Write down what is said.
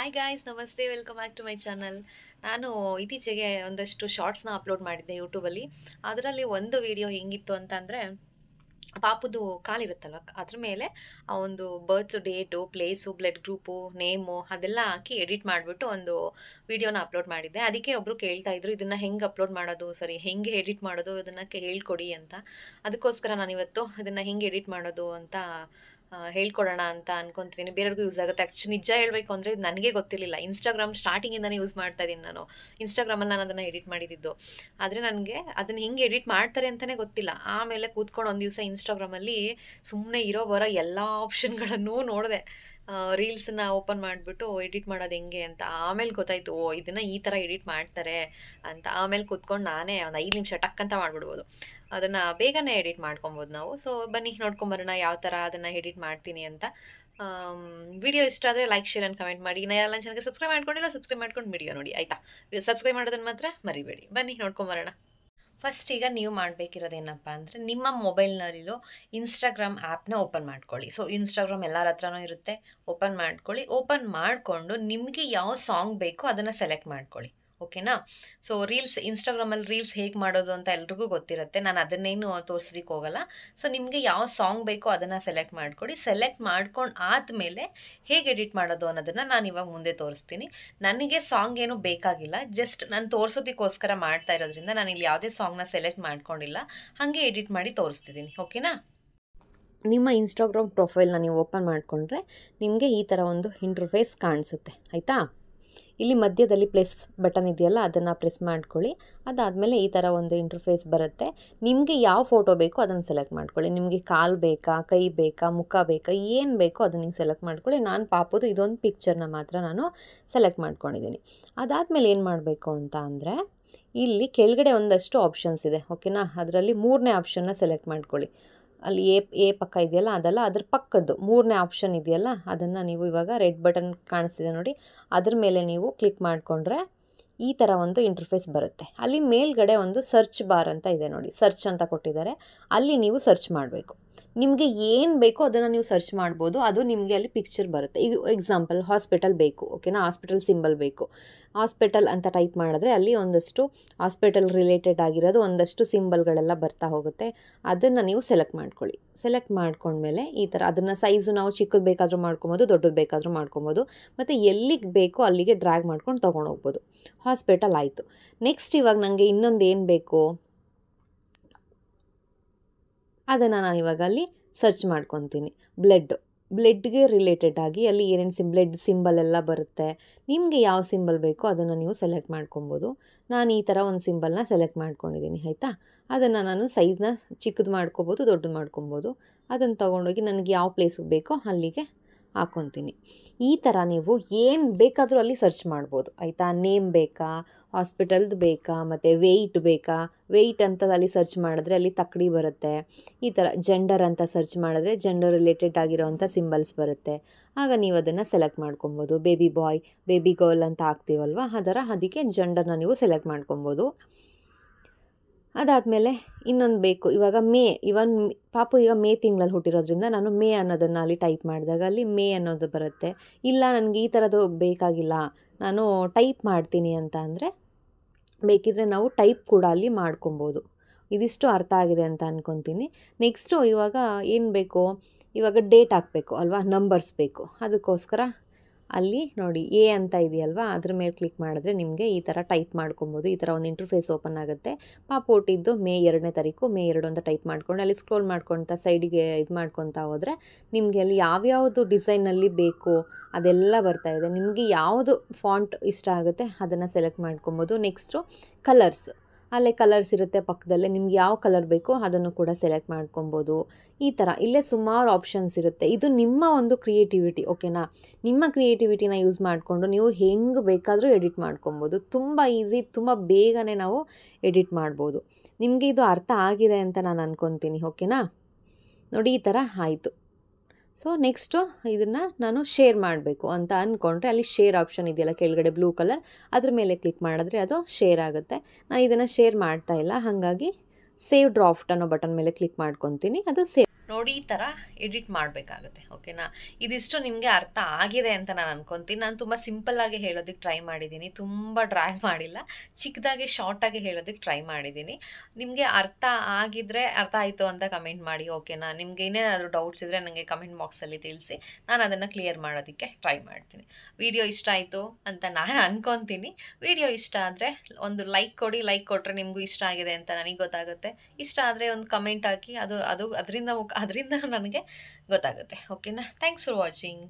Hi guys, ನಮಸ್ತೆ. Welcome back to my channel. ನಾನು ಇತ್ತೀಚೆಗೆ ಒಂದಷ್ಟು ಶಾರ್ಟ್ಸ್ನ ಅಪ್ಲೋಡ್ ಮಾಡಿದ್ದೆ ಯೂಟ್ಯೂಬಲ್ಲಿ. ಅದರಲ್ಲಿ ಒಂದು ವಿಡಿಯೋ ಹೆಂಗಿತ್ತು ಅಂತಂದರೆ, ಪಾಪುದು ಕಾಲಿರುತ್ತಲ್ವ, ಅದ್ರ ಮೇಲೆ ಆ ಒಂದು birth date, place, blood group, name ಅದೆಲ್ಲ ಹಾಕಿ ಎಡಿಟ್ ಮಾಡಿಬಿಟ್ಟು ಒಂದು ವಿಡಿಯೋನ ಅಪ್ಲೋಡ್ ಮಾಡಿದ್ದೆ. ಅದಕ್ಕೆ ಒಬ್ಬರು ಕೇಳ್ತಾ ಇದ್ರು, ಇದನ್ನು ಹೆಂಗೆ ಅಪ್ಲೋಡ್ ಮಾಡೋದು, ಹೆಂಗೆ ಎಡಿಟ್ ಮಾಡೋದು, ಇದನ್ನು ಹೇಳ್ಕೊಡಿ ಅಂತ. ಅದಕ್ಕೋಸ್ಕರ ನಾನಿವತ್ತು ಇದನ್ನು ಹೆಂಗೆ ಎಡಿಟ್ ಮಾಡೋದು ಅಂತ ಹೇಳ್ಕೊಡೋಣ ಅಂತ ಅನ್ಕೊತಿದ್ದೀನಿ. ಬೇರೆಯವ್ರಿಗೂ ಯೂಸ್ ಆಗುತ್ತೆ. ಆ್ಯಕ್ಚುಲಿ ನಿಜ ಹೇಳಬೇಕು ಅಂದರೆ ಇದು ನನಗೆ ಗೊತ್ತಿರಲಿಲ್ಲ. ಇನ್ಸ್ಟಾಗ್ರಾಮ್ ಸ್ಟಾರ್ಟಿಂಗಿಂದನೇ ಯೂಸ್ ಮಾಡ್ತಾ ಇದ್ದೀನಿ ನಾನು. ಇನ್ಸ್ಟಾಗ್ರಾಮಲ್ಲಿ ನಾನು ಅದನ್ನು ಎಡಿಟ್ ಮಾಡಿದ್ದು. ಆದರೆ ನನಗೆ ಅದನ್ನು ಹೆಂಗೆ ಎಡಿಟ್ ಮಾಡ್ತಾರೆ ಅಂತಲೇ ಗೊತ್ತಿಲ್ಲ. ಆಮೇಲೆ ಕೂತ್ಕೊಂಡು ಒಂದು ದಿವಸ ಇನ್ಸ್ಟಾಗ್ರಾಮಲ್ಲಿ ಸುಮ್ಮನೆ ಇರೋ ಬರೋ ಎಲ್ಲ ಆಪ್ಷನ್ಗಳನ್ನೂ ನೋಡಿದೆ. ರೀಲ್ಸನ್ನ ಓಪನ್ ಮಾಡಿಬಿಟ್ಟು ಎಡಿಟ್ ಮಾಡೋದು ಹೆಂಗೆ ಅಂತ. ಆಮೇಲೆ ಗೊತ್ತಾಯಿತು, ಓ ಇದನ್ನು ಈ ಥರ ಎಡಿಟ್ ಮಾಡ್ತಾರೆ ಅಂತ. ಆಮೇಲೆ ಕೂತ್ಕೊಂಡು ನಾನೇ ಒಂದು 5 ನಿಮಿಷ ಟಕ್ ಅಂತ ಮಾಡಿಬಿಡ್ಬೋದು. ಅದನ್ನು ಬೇಗನೆ ಎಡಿಟ್ ಮಾಡ್ಕೊಬೋದು ನಾವು. ಸೊ ಬನ್ನಿ ನೋಡ್ಕೊಂಬರೋಣ ಯಾವ ಥರ ಅದನ್ನು ಎಡಿಟ್ ಮಾಡ್ತೀನಿ ಅಂತ. ವಿಡಿಯೋ ಇಷ್ಟ ಆದರೆ ಲೈಕ್, ಶೇರ್ ಆ್ಯಂಡ್ ಕಮೆಂಟ್ ಮಾಡಿ. ಇನ್ನು ಯಾರೆಲ್ಲ ಚಾನಲ್ಗೆ ಸಬ್ಸ್ಕ್ರೈಬ್ ಮಾಡ್ಕೊಂಡಿಲ್ಲ, ಸಬ್ಸ್ಕ್ರೈಬ್ ಮಾಡ್ಕೊಂಡು ವಿಡಿಯೋ ನೋಡಿ, ಆಯಿತಾ? ಸಬ್ಸ್ಕ್ರೈಬ್ ಮಾಡೋದನ್ನು ಮಾತ್ರ ಮರಿಬೇಡಿ. ಬನ್ನಿ ನೋಡ್ಕೊಂಬರೋಣ. ಫಸ್ಟ್ ಈಗ ನೀವು ಮಾಡಬೇಕಿರೋದೇನಪ್ಪ ಅಂದರೆ, ನಿಮ್ಮ ಮೊಬೈಲ್ನಲ್ಲಿರೋ ಇನ್ಸ್ಟಾಗ್ರಾಮ್ ಆ್ಯಪ್ನ ಓಪನ್ ಮಾಡ್ಕೊಳ್ಳಿ. ಸೊ ಇನ್ಸ್ಟಾಗ್ರಾಮ್ ಎಲ್ಲರ ಹತ್ರನೂ ಇರುತ್ತೆ. ಓಪನ್ ಮಾಡ್ಕೊಳ್ಳಿ. ಓಪನ್ ಮಾಡಿಕೊಂಡು ನಿಮಗೆ ಯಾವ ಸಾಂಗ್ ಬೇಕೋ ಅದನ್ನು ಸೆಲೆಕ್ಟ್ ಮಾಡ್ಕೊಳ್ಳಿ. ಓಕೆನಾ? ಸೊ ಇನ್ಸ್ಟಾಗ್ರಾಮಲ್ಲಿ ರೀಲ್ಸ್ ಹೇಗೆ ಮಾಡೋದು ಅಂತ ಎಲ್ರಿಗೂ ಗೊತ್ತಿರುತ್ತೆ. ನಾನು ಅದನ್ನೇನು ತೋರಿಸೋದಕ್ಕೆ ಹೋಗಲ್ಲ. ಸೊ ನಿಮಗೆ ಯಾವ ಸಾಂಗ್ ಬೇಕೋ ಅದನ್ನು ಸೆಲೆಕ್ಟ್ ಮಾಡ್ಕೊಳ್ಳಿ. ಸೆಲೆಕ್ಟ್ ಮಾಡ್ಕೊಂಡು ಆದಮೇಲೆ ಹೇಗೆ ಎಡಿಟ್ ಮಾಡೋದು ಅನ್ನೋದನ್ನು ನಾನು ಇವಾಗ ಮುಂದೆ ತೋರಿಸ್ತೀನಿ. ನನಗೆ ಸಾಂಗ್ ಏನು ಬೇಕಾಗಿಲ್ಲ, ಜಸ್ಟ್ ನಾನು ತೋರಿಸೋದಕ್ಕೋಸ್ಕರ ಮಾಡ್ತಾ ಇರೋದ್ರಿಂದ ನಾನು ಇಲ್ಲಿ ಯಾವುದೇ ಸಾಂಗ್ನ ಸೆಲೆಕ್ಟ್ ಮಾಡ್ಕೊಂಡಿಲ್ಲ, ಹಾಗೆ ಎಡಿಟ್ ಮಾಡಿ ತೋರಿಸ್ತಿದ್ದೀನಿ. ಓಕೆನಾ? ನಿಮ್ಮ ಇನ್ಸ್ಟಾಗ್ರಾಮ್ ಪ್ರೊಫೈಲ್ನ ನೀವು ಓಪನ್ ಮಾಡಿಕೊಂಡ್ರೆ ನಿಮಗೆ ಈ ಥರ ಒಂದು ಇಂಟರ್ಫೇಸ್ ಕಾಣಿಸುತ್ತೆ, ಆಯಿತಾ? ಇಲ್ಲಿ ಮಧ್ಯದಲ್ಲಿ ಪ್ಲಸ್ ಬಟನ್ ಇದೆಯಲ್ಲ, ಅದನ್ನು ಪ್ರೆಸ್ ಮಾಡ್ಕೊಳ್ಳಿ. ಅದಾದಮೇಲೆ ಈ ಥರ ಒಂದು ಇಂಟರ್ಫೇಸ್ ಬರುತ್ತೆ. ನಿಮಗೆ ಯಾವ ಫೋಟೋ ಬೇಕೋ ಅದನ್ನು ಸೆಲೆಕ್ಟ್ ಮಾಡ್ಕೊಳ್ಳಿ. ನಿಮಗೆ ಕಾಲು ಬೇಕಾ, ಕೈ ಬೇಕಾ, ಮುಖ ಬೇಕಾ, ಏನು ಬೇಕೋ ಅದನ್ನು ನೀವು ಸೆಲೆಕ್ಟ್ ಮಾಡ್ಕೊಳ್ಳಿ. ನಾನು ಪಾಪುದು ಇದೊಂದು ಪಿಕ್ಚರ್ನ ಮಾತ್ರ ನಾನು ಸೆಲೆಕ್ಟ್ ಮಾಡ್ಕೊಂಡಿದ್ದೀನಿ. ಅದಾದಮೇಲೆ ಏನು ಮಾಡಬೇಕು ಅಂತ ಅಂದರೆ, ಇಲ್ಲಿ ಕೆಳಗಡೆ ಒಂದಷ್ಟು ಆಪ್ಷನ್ಸ್ ಇದೆ. ಓಕೆನಾ? ಅದರಲ್ಲಿ 3ನೇ ಆಪ್ಷನ್ನ ಸೆಲೆಕ್ಟ್ ಮಾಡ್ಕೊಳ್ಳಿ. ಅಲ್ಲಿ ಎ ಪಕ್ಕ ಇದೆಯಲ್ಲ, ಅದಲ್ಲ, ಅದ್ರ ಪಕ್ಕದ್ದು 3ನೇ ಆಪ್ಷನ್ ಇದೆಯಲ್ಲ, ಅದನ್ನು ನೀವು ಇವಾಗ ರೆಡ್ ಬಟನ್ ಕಾಣಿಸ್ತಿದೆ ನೋಡಿ, ಅದ್ರ ಮೇಲೆ ನೀವು ಕ್ಲಿಕ್ ಮಾಡಿಕೊಂಡ್ರೆ ಈ ಥರ ಒಂದು ಇಂಟರ್ಫೇಸ್ ಬರುತ್ತೆ. ಅಲ್ಲಿ ಮೇಲ್ಗಡೆ ಒಂದು ಸರ್ಚ್ ಬಾರ್ ಅಂತ ಇದೆ ನೋಡಿ, ಸರ್ಚ್ ಅಂತ ಕೊಟ್ಟಿದ್ದಾರೆ. ಅಲ್ಲಿ ನೀವು ಸರ್ಚ್ ಮಾಡಬೇಕು. ನಿಮಗೆ ಏನು ಬೇಕೋ ಅದನ್ನು ನೀವು ಸರ್ಚ್ ಮಾಡ್ಬೋದು. ಅದು ನಿಮಗೆ ಅಲ್ಲಿ ಪಿಕ್ಚರ್ ಬರುತ್ತೆ. ಈಗ ಎಕ್ಸಾಂಪಲ್ ಹಾಸ್ಪಿಟಲ್ ಬೇಕು. ಓಕೆನಾ? ಹಾಸ್ಪಿಟಲ್ ಸಿಂಬಲ್ ಬೇಕು. ಹಾಸ್ಪಿಟಲ್ ಅಂತ ಟೈಪ್ ಮಾಡಿದ್ರೆ ಅಲ್ಲಿ ಒಂದಷ್ಟು ಹಾಸ್ಪಿಟಲ್ ರಿಲೇಟೆಡ್ ಆಗಿರೋದು ಒಂದಷ್ಟು ಸಿಂಬಲ್ಗಳೆಲ್ಲ ಬರ್ತಾ ಹೋಗುತ್ತೆ. ಅದನ್ನು ನೀವು ಸೆಲೆಕ್ಟ್ ಮಾಡ್ಕೊಳ್ಳಿ. ಸೆಲೆಕ್ಟ್ ಮಾಡ್ಕೊಂಡ್ಮೇಲೆ ಈ ಥರ ಅದನ್ನು ಸೈಜು ನಾವು ಚಿಕ್ಕದು ಬೇಕಾದರೂ ಮಾಡ್ಕೊಬೋದು, ದೊಡ್ಡದು ಬೇಕಾದರೂ ಮಾಡ್ಕೊಬೋದು. ಮತ್ತು ಎಲ್ಲಿಗೆ ಬೇಕೋ ಅಲ್ಲಿಗೆ ಡ್ರ್ಯಾಗ್ ಮಾಡ್ಕೊಂಡು ತೊಗೊಂಡೋಗ್ಬೋದು. ಹಾಸ್ಪಿಟಲ್ ಆಯಿತು. ನೆಕ್ಸ್ಟ್ ಇವಾಗ ನನಗೆ ಇನ್ನೊಂದು ಏನು ಬೇಕು ಅದನ್ನು ನಾನು ಇವಾಗ ಅಲ್ಲಿ ಸರ್ಚ್ ಮಾಡ್ಕೊತೀನಿ. ಬ್ಲಡ್ಗೆ ರಿಲೇಟೆಡ್ ಆಗಿ ಅಲ್ಲಿ ಏನೇನು ಬ್ಲಡ್ ಸಿಂಬಲ್ ಎಲ್ಲ ಬರುತ್ತೆ. ನಿಮಗೆ ಯಾವ ಸಿಂಬಲ್ ಬೇಕೋ ಅದನ್ನು ನೀವು ಸೆಲೆಕ್ಟ್ ಮಾಡ್ಕೊಬೋದು. ನಾನು ಈ ಥರ ಒಂದು ಸಿಂಬಲ್ನ ಸೆಲೆಕ್ಟ್ ಮಾಡ್ಕೊಂಡಿದ್ದೀನಿ, ಆಯಿತಾ? ಅದನ್ನು ನಾನು ಸೈಜ್ನ ಚಿಕ್ಕದು ಮಾಡ್ಕೊಬೋದು, ದೊಡ್ಡದು ಮಾಡ್ಕೊಬೋದು. ಅದನ್ನು ತೊಗೊಂಡೋಗಿ ನನಗೆ ಯಾವ ಪ್ಲೇಸಿಗೆ ಬೇಕೋ ಅಲ್ಲಿಗೆ ಹಾಕ್ಕೊತೀನಿ. ಈ ಥರ ನೀವು ಏನು ಬೇಕಾದರೂ ಅಲ್ಲಿ ಸರ್ಚ್ ಮಾಡ್ಬೋದು, ಆಯಿತಾ? ನೇಮ್ ಬೇಕಾ, ಹಾಸ್ಪಿಟಲ್ದು ಬೇಕಾ, ಮತ್ತು ವೆಯ್ಟ್ ಬೇಕಾ, ವೆಯ್ಟ್ ಅಂತ ಅಲ್ಲಿ ಸರ್ಚ್ ಮಾಡಿದ್ರೆ ಅಲ್ಲಿ ತಕ್ಕಡಿ ಬರುತ್ತೆ. ಈ ಥರ ಜೆಂಡರ್ ಅಂತ ಸರ್ಚ್ ಮಾಡಿದ್ರೆ ಜೆಂಡರ್ ರಿಲೇಟೆಡ್ ಆಗಿರೋವಂಥ ಸಿಂಬಲ್ಸ್ ಬರುತ್ತೆ. ಆಗ ನೀವು ಅದನ್ನು ಸೆಲೆಕ್ಟ್ ಮಾಡ್ಕೊಬೋದು. ಬೇಬಿ ಬಾಯ್, ಬೇಬಿ ಗರ್ಲ್ ಅಂತ ಹಾಕ್ತೀವಲ್ವ, ಅದಕ್ಕೆ ಜೆಂಡರ್ನ ನೀವು ಸೆಲೆಕ್ಟ್ ಮಾಡ್ಕೊಬೋದು. ಅದಾದಮೇಲೆ ಇನ್ನೊಂದು ಬೇಕು. ಇವಾಗ ಪಾಪು ಈಗ ಮೇ ತಿಂಗಳಲ್ಲಿ ಹುಟ್ಟಿರೋದ್ರಿಂದ ನಾನು ಮೇ ಅನ್ನೋದನ್ನು ಅಲ್ಲಿ ಟೈಪ್ ಮಾಡಿದಾಗ ಅಲ್ಲಿ ಮೇ ಅನ್ನೋದು ಬರುತ್ತೆ. ಇಲ್ಲ ನನಗೆ ಈ ಥರದ್ದು ಬೇಕಾಗಿಲ್ಲ, ನಾನು ಟೈಪ್ ಮಾಡ್ತೀನಿ ಅಂತ ಅಂದರೆ ಬೇಕಿದ್ರೆ ನಾವು ಟೈಪ್ ಕೂಡ ಅಲ್ಲಿ ಮಾಡ್ಕೊಬೋದು. ಇದಿಷ್ಟು ಅರ್ಥ ಆಗಿದೆ ಅಂತ ಅಂದ್ಕೊತೀನಿ. ನೆಕ್ಸ್ಟು ಇವಾಗ ಏನು ಬೇಕು, ಇವಾಗ ಡೇಟ್ ಹಾಕಬೇಕು ಅಲ್ವಾ, ನಂಬರ್ಸ್ ಬೇಕು. ಅದಕ್ಕೋಸ್ಕರ ಅಲ್ಲಿ ನೋಡಿ ಎ ಅಂತ ಇದೆಯಲ್ವಾ, ಅದ್ರ ಮೇಲೆ ಕ್ಲಿಕ್ ಮಾಡಿದ್ರೆ ನಿಮಗೆ ಈ ಥರ ಟೈಪ್ ಮಾಡ್ಕೊಬೋದು. ಈ ಥರ ಒಂದು ಇಂಟರ್ಫೇಸ್ ಓಪನ್ ಆಗುತ್ತೆ. ಪಾಪು ಹುಟ್ಟಿದ್ದು ಮೇ 2ನೇ ತಾರೀಕು, ಮೇ 2 ಅಂತ ಟೈಪ್ ಮಾಡ್ಕೊಂಡು ಅಲ್ಲಿ ಸ್ಕ್ರೋಲ್ ಮಾಡ್ಕೊತ ಸೈಡಿಗೆ ಇದು ಮಾಡ್ಕೊತಾ ಹೋದರೆ ನಿಮಗೆ ಅಲ್ಲಿ ಯಾವ್ಯಾವುದು ಡಿಸೈನಲ್ಲಿ ಬೇಕು ಅದೆಲ್ಲ ಬರ್ತಾಯಿದೆ. ನಿಮಗೆ ಯಾವುದು ಫಾಂಟ್ ಇಷ್ಟ ಆಗುತ್ತೆ ಅದನ್ನು ಸೆಲೆಕ್ಟ್ ಮಾಡ್ಕೊಬೋದು. ನೆಕ್ಸ್ಟು ಕಲರ್ಸ್, ಅಲ್ಲೇ ಕಲರ್ಸ್ ಇರುತ್ತೆ ಪಕ್ಕದಲ್ಲೇ. ನಿಮ್ಗೆ ಯಾವ ಕಲರ್ ಬೇಕೋ ಅದನ್ನು ಕೂಡ ಸೆಲೆಕ್ಟ್ ಮಾಡ್ಕೊಬೋದು. ಈ ಥರ ಇಲ್ಲೇ ಸುಮಾರು ಆಪ್ಷನ್ಸ್ ಇರುತ್ತೆ. ಇದು ನಿಮ್ಮ ಒಂದು ಕ್ರಿಯೇಟಿವಿಟಿ, ಓಕೆನಾ? ನಿಮ್ಮ ಕ್ರಿಯೇಟಿವಿಟಿನ ಯೂಸ್ ಮಾಡಿಕೊಂಡು ನೀವು ಹೆಂಗೆ ಬೇಕಾದರೂ ಎಡಿಟ್ ಮಾಡ್ಕೊಬೋದು. ತುಂಬ ಈಸಿ, ತುಂಬ ಬೇಗನೆ ನಾವು ಎಡಿಟ್ ಮಾಡ್ಬೋದು. ನಿಮಗೆ ಇದು ಅರ್ಥ ಆಗಿದೆ ಅಂತ ನಾನು ಅಂದ್ಕೊತೀನಿ, ಓಕೆನಾ? ನೋಡಿ ಈ ಥರ ಆಯಿತು. ಸೊ ನೆಕ್ಸ್ಟು ಇದನ್ನು ನಾನು ಶೇರ್ ಮಾಡಬೇಕು ಅಂತ ಅಂದ್ಕೊಂಡ್ರೆ ಅಲ್ಲಿ ಶೇರ್ ಆಪ್ಷನ್ ಇದೆಯಲ್ಲ ಕೆಳಗಡೆ ಬ್ಲೂ ಕಲರ್, ಅದ್ರ ಮೇಲೆ ಕ್ಲಿಕ್ ಮಾಡಿದ್ರೆ ಅದು ಶೇರ್ ಆಗುತ್ತೆ. ನಾನು ಇದನ್ನು ಶೇರ್ ಮಾಡ್ತಾ ಇಲ್ಲ, ಹಾಗಾಗಿ ಸೇವ್ ಡ್ರಾಫ್ಟ್ ಅನ್ನೋ ಬಟನ್ ಮೇಲೆ ಕ್ಲಿಕ್ ಮಾಡ್ಕೊತೀನಿ, ಅದು ಸೇವ್. ನೋಡಿ ಈ ಥರ ಎಡಿಟ್ ಮಾಡಬೇಕಾಗುತ್ತೆ. ಓಕೆನಾ? ಇದಿಷ್ಟು ನಿಮಗೆ ಅರ್ಥ ಆಗಿದೆ ಅಂತ ನಾನು ಅನ್ಕೊತೀನಿ. ನಾನು ತುಂಬ ಸಿಂಪಲ್ಲಾಗಿ ಹೇಳೋದಕ್ಕೆ ಟ್ರೈ ಮಾಡಿದ್ದೀನಿ, ತುಂಬ ಡ್ರ್ಯಾಗ್ ಮಾಡಿಲ್ಲ, ಚಿಕ್ಕದಾಗಿ ಶಾರ್ಟಾಗಿ ಹೇಳೋದಕ್ಕೆ ಟ್ರೈ ಮಾಡಿದ್ದೀನಿ. ನಿಮಗೆ ಅರ್ಥ ಆಗಿದ್ರೆ ಅರ್ಥ ಆಯಿತು ಅಂತ ಕಮೆಂಟ್ ಮಾಡಿ. ಓಕೆನಾ? ನಿಮ್ಗೆ ಏನೇನಾದರೂ ಡೌಟ್ಸ್ ಇದ್ದರೆ ನನಗೆ ಕಮೆಂಟ್ ಬಾಕ್ಸಲ್ಲಿ ತಿಳಿಸಿ, ನಾನು ಅದನ್ನು ಕ್ಲಿಯರ್ ಮಾಡೋದಕ್ಕೆ ಟ್ರೈ ಮಾಡ್ತೀನಿ. ವಿಡಿಯೋ ಇಷ್ಟ ಆಯಿತು ಅಂತ ನಾನು ಅನ್ಕೊತೀನಿ. ವಿಡಿಯೋ ಇಷ್ಟ ಆದರೆ ಒಂದು ಲೈಕ್ ಕೊಡಿ. ಲೈಕ್ ಕೊಟ್ಟರೆ ನಿಮಗೂ ಇಷ್ಟ ಆಗಿದೆ ಅಂತ ನನಗೆ ಗೊತ್ತಾಗುತ್ತೆ. ಇಷ್ಟ ಆದರೆ ಒಂದು ಕಮೆಂಟ್ ಹಾಕಿ, ಅದರಿಂದ ನನಗೆ ಗೊತ್ತಾಗುತ್ತೆ. ಓಕೆನಾ? Thanks for watching.